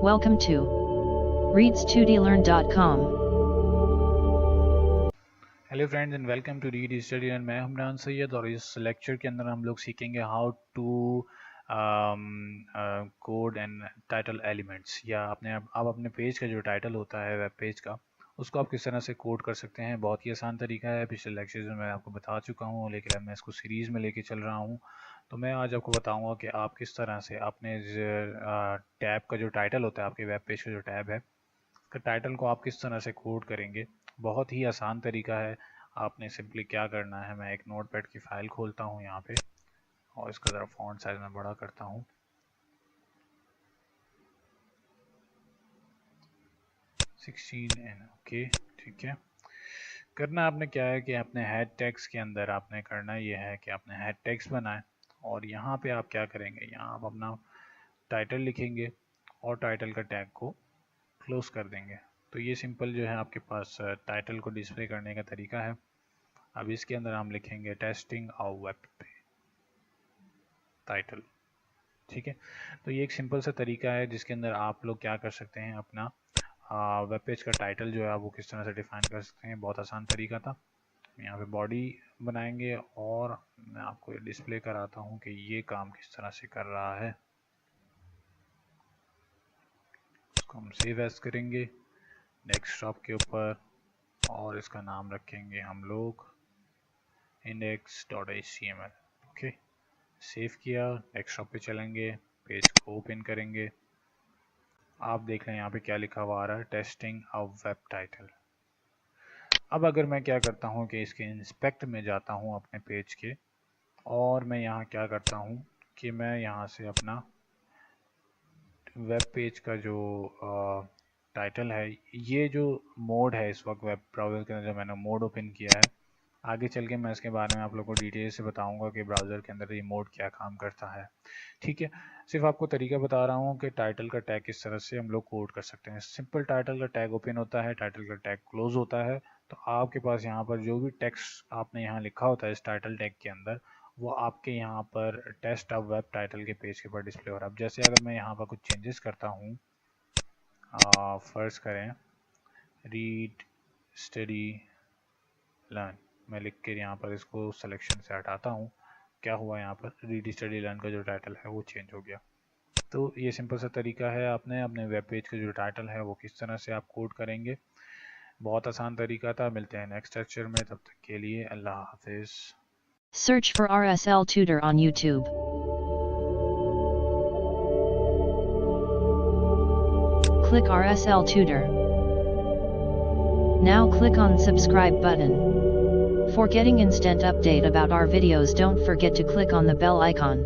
Welcome to readstudylearn.com. Hello friends and welcome to read study learn. मैं हमरान सैयद और इस lecture के अंदर हम लोग सीखेंगे how to code and title elements, या आप अपने पेज का जो टाइटल होता है वेब पेज का, उसको आप किस तरह से कोड कर सकते हैं। बहुत ही आसान तरीका है, पिछले लेक्चर्स में मैं आपको बता चुका हूँ, लेकिन अब मैं इसको सीरीज़ में लेके चल रहा हूँ। तो मैं आज आपको बताऊँगा कि आप किस तरह से अपने टैब का जो टाइटल होता है, आपके वेब पेज का जो टैब है, का टाइटल को आप किस तरह से कोड करेंगे। बहुत ही आसान तरीका है। आपने सिंपली क्या करना है, मैं एक नोटपैड की फ़ाइल खोलता हूँ यहाँ पे और इसका ज़रा फ़ॉन्ट साइज़ में बड़ा करता हूँ। 16 ओके, ठीक है। करना आपने क्या है कि अपने हेड टेक्स्ट के अंदर आपने करना ये है कि आपने हेड टेक्स्ट बनाए और यहाँ पे आप क्या करेंगे, यहाँ आप अपना टाइटल लिखेंगे और टाइटल का टैग को क्लोज कर देंगे। तो ये सिंपल जो है आपके पास टाइटल को डिस्प्ले करने का तरीका है। अब इसके अंदर हम लिखेंगे टेस्टिंग आवर वेब टाइटल, ठीक है। तो ये एक सिंपल सा तरीका है जिसके अंदर आप लोग क्या कर सकते हैं, अपना वेब पेज का टाइटल जो है वो किस तरह से डिफाइन कर सकते हैं। बहुत आसान तरीका था। यहाँ पे बॉडी बनाएंगे और मैं आपको डिस्प्ले कराता हूँ कि ये काम किस तरह से कर रहा है। इसको हम सेव एज करेंगे डेस्कटॉप के ऊपर और इसका नाम रखेंगे हम लोग index.html। ओके, सेव किया, डेस्कटॉप पे चलेंगे, पेज को ओपन करेंगे। आप देख लें यहाँ पे क्या लिखा हुआ आ रहा है, टेस्टिंग अ वेब टाइटल। अब अगर मैं क्या करता हूँ कि इसके इंस्पेक्ट में जाता हूँ अपने पेज के, और मैं यहाँ क्या करता हूँ कि मैं यहाँ से अपना वेब पेज का जो टाइटल है, ये जो मोड है इस वक्त वेब ब्राउज़र के अंदर जो मैंने मोड ओपन किया है, आगे चल के मैं इसके बारे में आप लोगों को डिटेल से बताऊंगा कि ब्राउज़र के अंदर ये मोड क्या काम करता है, ठीक है। सिर्फ आपको तरीका बता रहा हूँ कि टाइटल का टैग किस तरह से हम लोग कोड कर सकते हैं। सिंपल टाइटल का टैग ओपन होता है, टाइटल का टैग क्लोज होता है। तो आपके पास यहाँ पर जो भी टेक्स्ट आपने यहाँ लिखा होता है इस टाइटल टैग के अंदर, वो आपके यहाँ पर टेस्ट ऑफ वेब टाइटल के पेज के ऊपर डिस्प्ले हो रहा है। अब जैसे अगर मैं यहाँ पर कुछ चेंजेस करता हूँ, फर्स्ट करें रीड स्टडी लर्न, मैं लिख के यहाँ पर इसको सिलेक्शन से हटाता हूँ। क्या हुआ, यहाँ पर रीड स्टडी लर्न का जो टाइटल है वो चेंज हो गया। तो ये सिंपल सा तरीका है, आपने अपने वेब पेज का जो टाइटल है वो किस तरह से आप कोड करेंगे। बहुत आसान तरीका था। मिलते हैं नेक्स्ट लेक्चर में, तब तक के लिए अल्लाह हाफिज़। Search for RSL Tutor on YouTube. Click RSL Tutor. Now click on subscribe button. For getting instant update about our videos, don't forget to click on the bell icon.